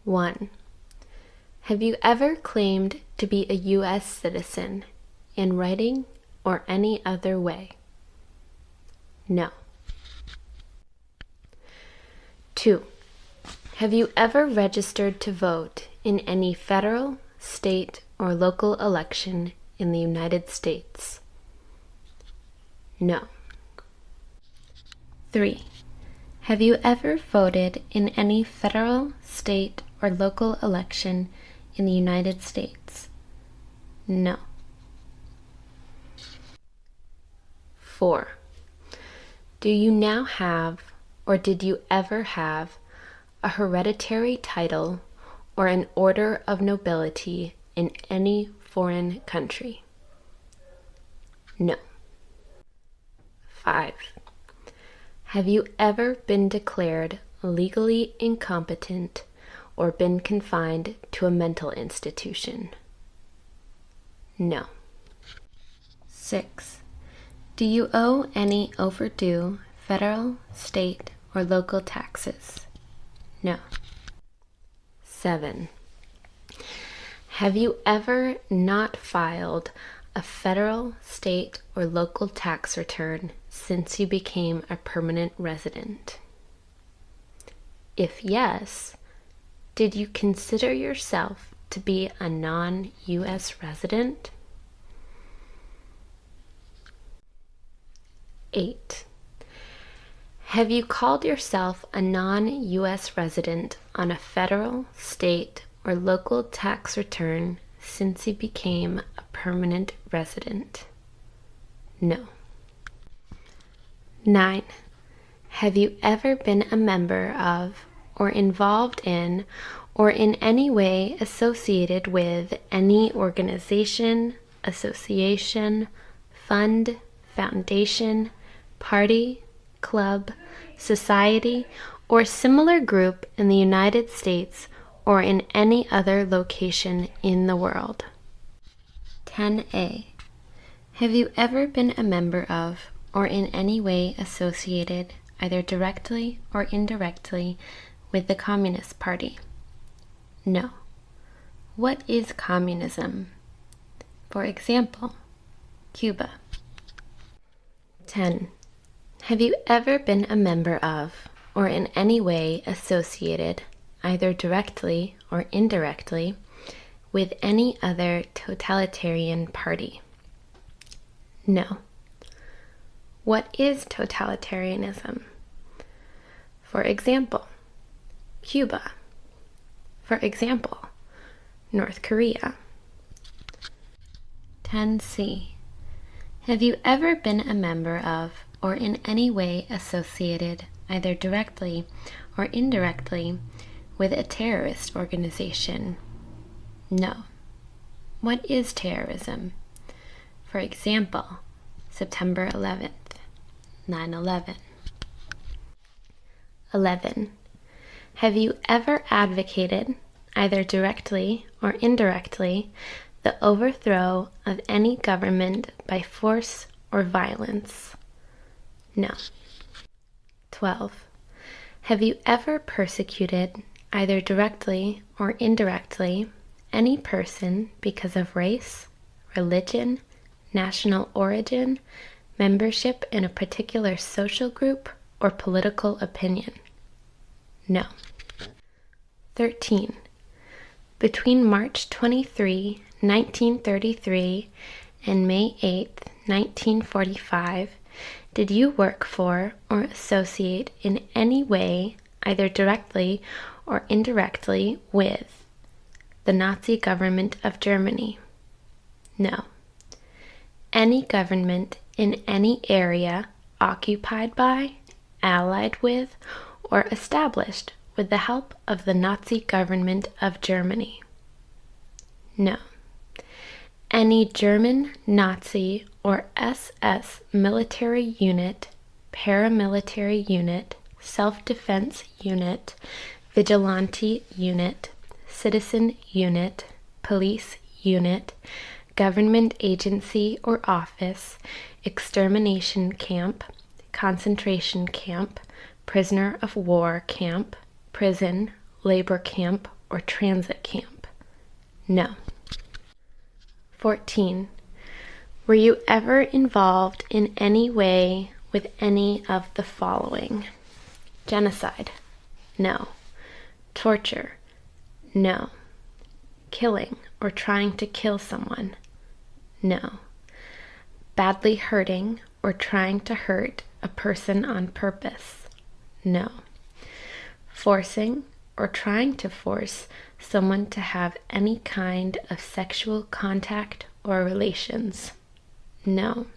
1. Have you ever claimed to be a U.S. citizen in writing or any other way? No. 2. Have you ever registered to vote in any federal, state, or local election in the United States? No. 3. Have you ever voted in any federal, state, or local election in the United States? No. 4. Do you now have, or did you ever have, a hereditary title or an order of nobility in any foreign country? No. 5. Have you ever been declared legally incompetent or been confined to a mental institution? No. 6. Do you owe any overdue federal, state, or local taxes? No. 7. Have you ever not filed a federal, state, or local tax return since you became a permanent resident? If yes, did you consider yourself to be a non-U.S. resident? 8. Have you called yourself a non-U.S. resident on a federal, state, or local tax return since you became a permanent resident? No. 9. Have you ever been a member of, or involved in, or in any way associated with any organization, association, fund, foundation, party, club, society, or similar group in the United States or in any other location in the world? 10a. Have you ever been a member of, or in any way associated, either directly or indirectly, with the Communist Party? No. What is communism? For example, Cuba. 10. Have you ever been a member of, or in any way associated, either directly or indirectly, with any other totalitarian party? No. What is totalitarianism? For example, Cuba. For example, North Korea. 10c. Have you ever been a member of, or in any way associated, either directly or indirectly, with a terrorist organization? No. What is terrorism? For example, September 11th, 9/11. 11. Have you ever advocated, either directly or indirectly, the overthrow of any government by force or violence? No. 12. Have you ever persecuted, either directly or indirectly, any person because of race, religion, national origin, membership in a particular social group, or political opinion? No. 13. Between March 23, 1933 and May 8, 1945, did you work for or associate in any way, either directly or indirectly, with the Nazi government of Germany? No. Any government in any area occupied by, allied with, or established with the help of the Nazi government of Germany? No. Any German, Nazi, or SS military unit, paramilitary unit, self-defense unit, vigilante unit, citizen unit, police unit, government agency or office, extermination camp, concentration camp, prisoner of war camp, prison, labor camp, or transit camp? No. 14. Were you ever involved in any way with any of the following? Genocide? No. Torture? No. Killing or trying to kill someone? No. Badly hurting or trying to hurt a person on purpose? No. Forcing or trying to force someone to have any kind of sexual contact or relations? No.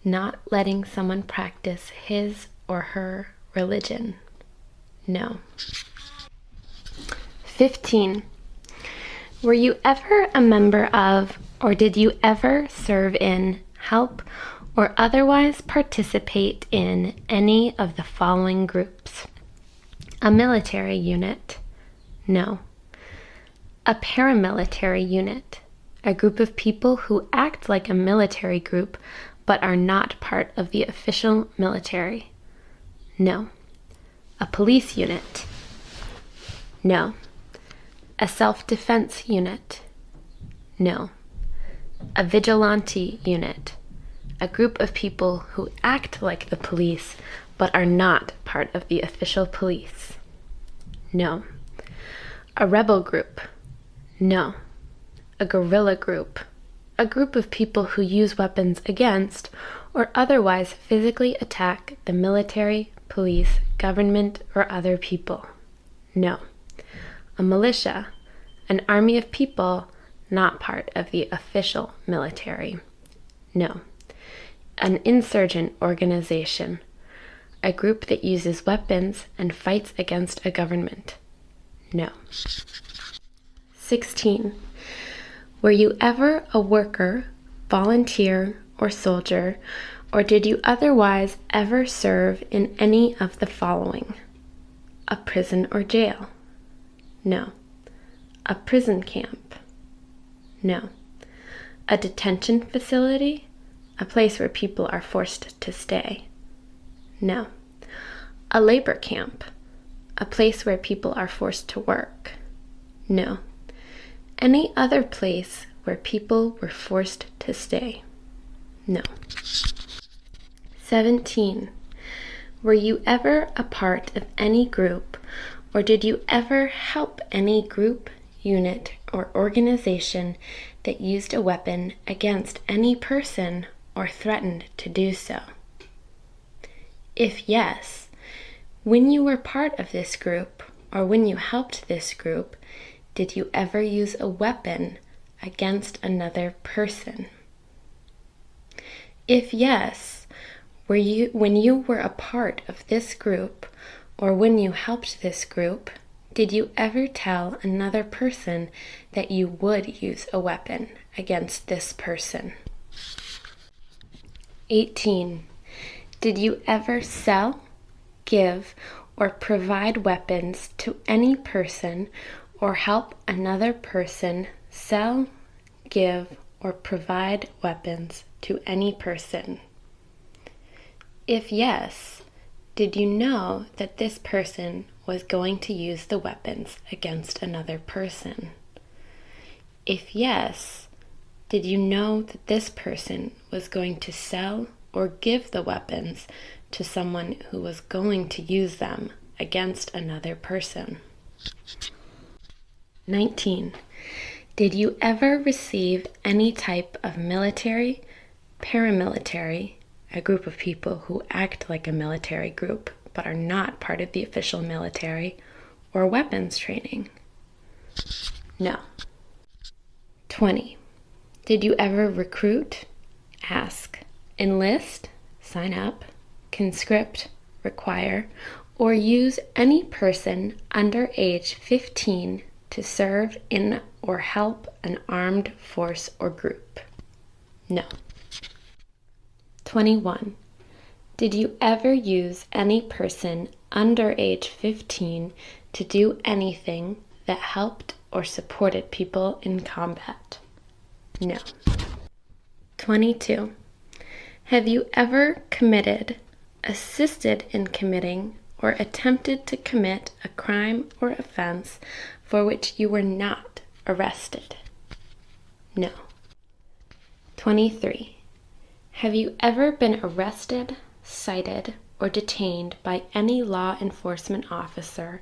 Not letting someone practice his or her religion? No. 15. Were you ever a member of, or did you ever serve in, help, or otherwise participate in any of the following groups? A military unit? No. A paramilitary unit? A group of people who act like a military group but are not part of the official military? No. A police unit? No. A self-defense unit? No. A vigilante unit? A group of people who act like the police but are not part of the official police? No. A rebel group? No. A guerrilla group? A group of people who use weapons against or otherwise physically attack the military, police, government, or other people? No. A militia? An army of people not part of the official military? No. An insurgent organization? A group that uses weapons and fights against a government? No. 16. Were you ever a worker, volunteer, or soldier, or did you otherwise ever serve in any of the following? A prison or jail? No. A prison camp? No. A detention facility? A place where people are forced to stay? No. A labor camp? A place where people are forced to work? No. Any other place where people were forced to stay? No. 17. Were you ever a part of any group, or did you ever help any group, unit, or organization that used a weapon against any person or threatened to do so? If yes, when you were part of this group, or when you helped this group, did you ever use a weapon against another person? If yes, when you were a part of this group, or when you helped this group, did you ever tell another person that you would use a weapon against this person? 18. Did you ever sell, give, or provide weapons to any person or help another person sell, give, or provide weapons to any person? If yes, did you know that this person was going to use the weapons against another person? If yes, did you know that this person was going to sell or give the weapons to someone who was going to use them against another person? 19. Did you ever receive any type of military, paramilitary, a group of people who act like a military group but are not part of the official military, or weapons training? No. 20. Did you ever recruit, ask, enlist, sign up, conscript, require, or use any person under age 15 to serve in or help an armed force or group? No. 21. Did you ever use any person under age 15 to do anything that helped or supported people in combat? No. 22. Have you ever committed, assisted in committing, or attempted to commit a crime or offense for which you were not arrested? No. 23. Have you ever been arrested, cited, or detained by any law enforcement officer,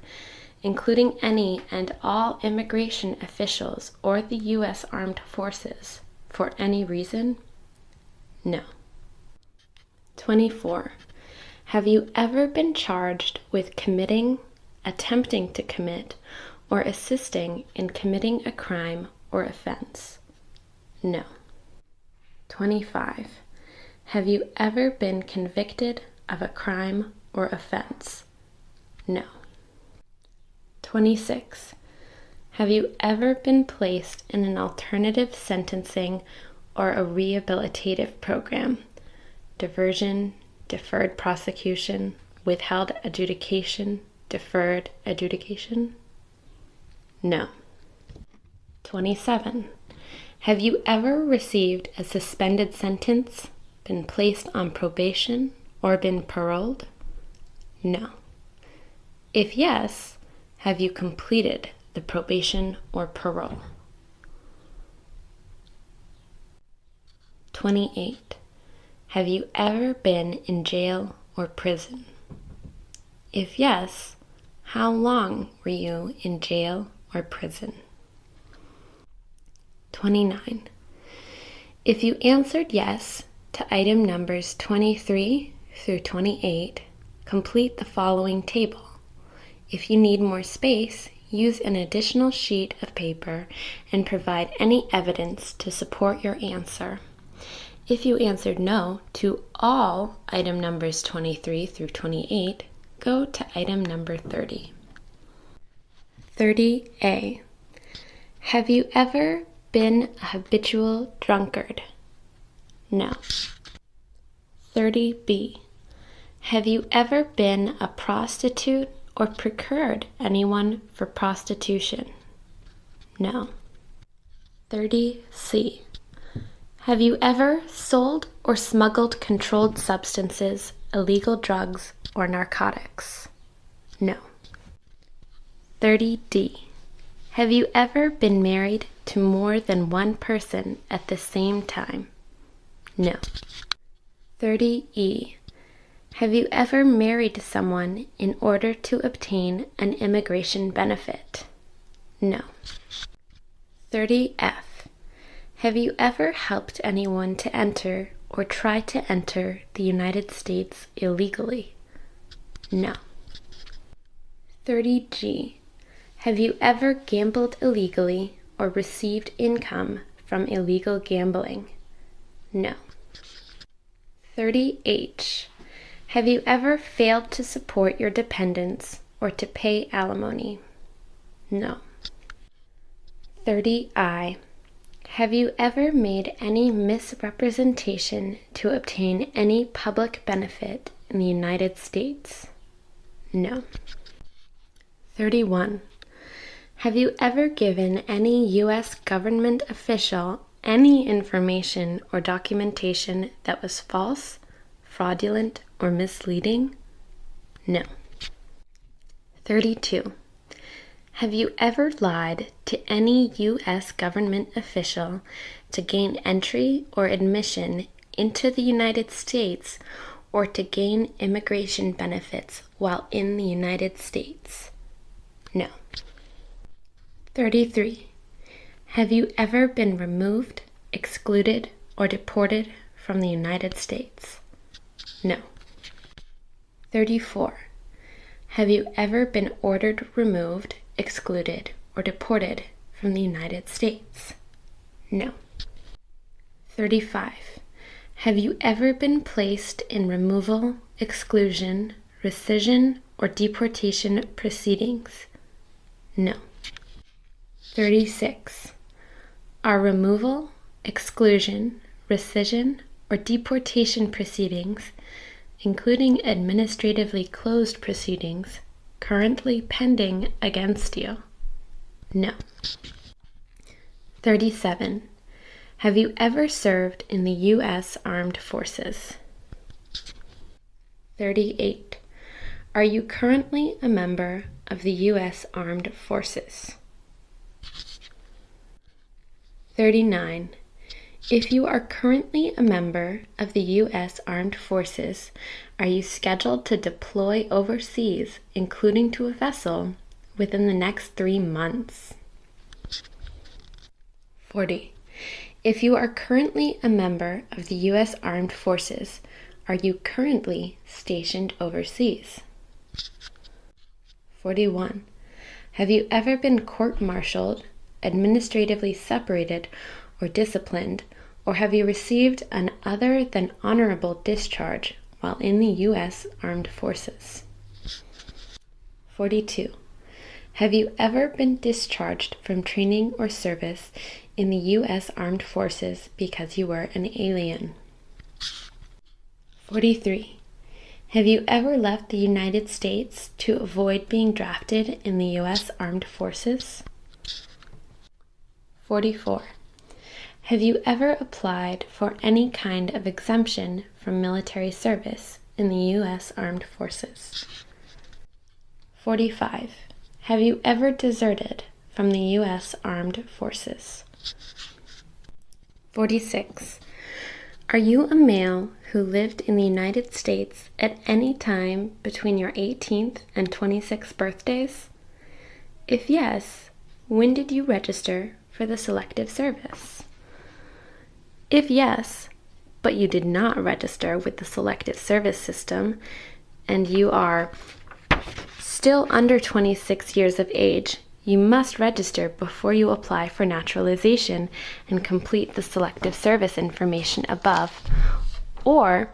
including any and all immigration officials or the U.S. Armed Forces, for any reason? No. 24. Have you ever been charged with committing, attempting to commit, or assisting in committing a crime or offense? No. 25. Have you ever been convicted of a crime or offense? No. 26. Have you ever been placed in an alternative sentencing or a rehabilitative program? Diversion, deferred prosecution, withheld adjudication, deferred adjudication? No. 27. Have you ever received a suspended sentence, been placed on probation, or been paroled? No. If yes, have you completed the probation or parole? 28. Have you ever been in jail or prison? If yes, how long were you in jail or prison? 29. If you answered yes to item numbers 23 through 28, complete the following table. If you need more space, use an additional sheet of paper and provide any evidence to support your answer. If you answered no to all item numbers 23 through 28, go to item number 30. 30A. Have you ever been a habitual drunkard? No. 30B. Have you ever been a prostitute or procured anyone for prostitution? No. 30C. Have you ever sold or smuggled controlled substances, illegal drugs, or narcotics? No. 30D. Have you ever been married to more than one person at the same time? No. 30E. Have you ever married someone in order to obtain an immigration benefit? No. 30F. Have you ever helped anyone to enter or try to enter the United States illegally? No. 30G. Have you ever gambled illegally or received income from illegal gambling? No. 30H. Have you ever failed to support your dependents or to pay alimony? No. 30I. Have you ever made any misrepresentation to obtain any public benefit in the United States? No. 31. Have you ever given any U.S. government official any information or documentation that was false, fraudulent, or misleading? No. 32. Have you ever lied to any U.S. government official to gain entry or admission into the United States or to gain immigration benefits while in the United States? No. 33. Have you ever been removed, excluded, or deported from the United States? No. 34. Have you ever been ordered removed, excluded, or deported from the United States? No. 35. Have you ever been placed in removal, exclusion, rescission, or deportation proceedings? No. 36. Are removal, exclusion, rescission, or deportation proceedings, including administratively closed proceedings, currently pending against you? No. 37. Have you ever served in the U.S. Armed Forces? 38. Are you currently a member of the U.S. Armed Forces? 39. If you are currently a member of the U.S. Armed Forces, are you scheduled to deploy overseas, including to a vessel, within the next 3 months? 40. If you are currently a member of the U.S. Armed Forces, are you currently stationed overseas? 41. Have you ever been court-martialed, administratively separated, or disciplined, or have you received an other than honorable discharge while in the U.S. Armed Forces? 42. Have you ever been discharged from training or service in the U.S. Armed Forces because you were an alien? 43. Have you ever left the United States to avoid being drafted in the U.S. Armed Forces? 44. Have you ever applied for any kind of exemption from military service in the U.S. Armed Forces? 45. Have you ever deserted from the U.S. Armed Forces? 46. Are you a male who lived in the United States at any time between your 18th and 26th birthdays? If yes, when did you register for the Selective Service? If yes, but you did not register with the Selective Service system, and you are still under 26 years of age, you must register before you apply for naturalization and complete the Selective Service information above. Or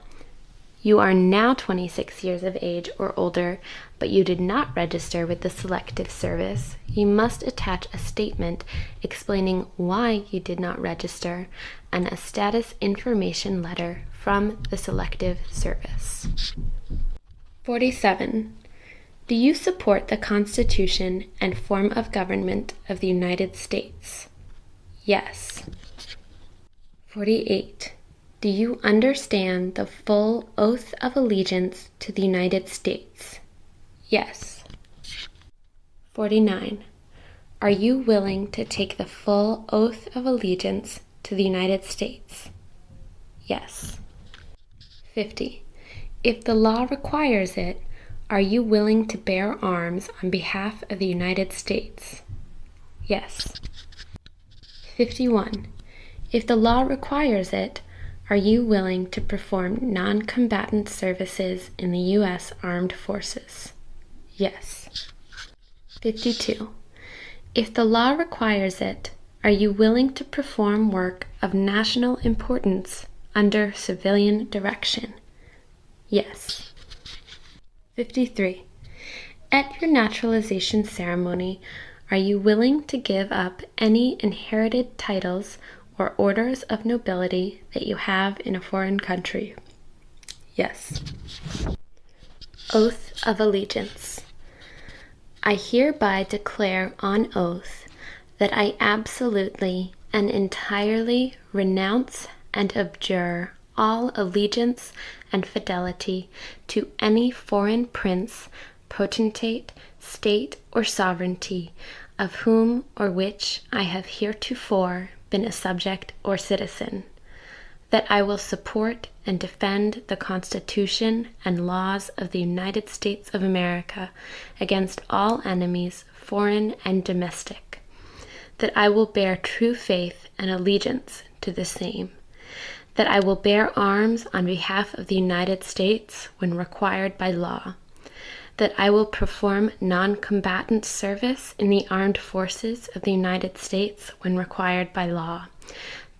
you are now 26 years of age or older, but you did not register with the Selective Service. You must attach a statement explaining why you did not register and a status information letter from the Selective Service. 47. Do you support the Constitution and form of government of the United States? Yes. 48. Do you understand the full oath of allegiance to the United States? Yes. 49. Are you willing to take the full oath of allegiance to the United States? Yes. 50. If the law requires it, are you willing to bear arms on behalf of the United States? Yes. 51. If the law requires it, are you willing to perform non-combatant services in the U.S. Armed Forces? Yes. 52. If the law requires it, are you willing to perform work of national importance under civilian direction? Yes. 53. At your naturalization ceremony, are you willing to give up any inherited titles or orders of nobility that you have in a foreign country? Yes. Oath of Allegiance. I hereby declare on oath that I absolutely and entirely renounce and abjure all allegiance and fidelity to any foreign prince, potentate, state, or sovereignty, of whom or which I have heretofore been a subject or citizen, that I will support and defend the Constitution and laws of the United States of America against all enemies, foreign and domestic, that I will bear true faith and allegiance to the same, that I will bear arms on behalf of the United States when required by law, that I will perform non-combatant service in the armed forces of the United States when required by law,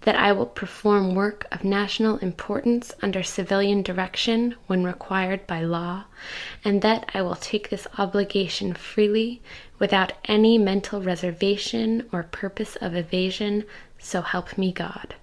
that I will perform work of national importance under civilian direction when required by law, and that I will take this obligation freely without any mental reservation or purpose of evasion, so help me God.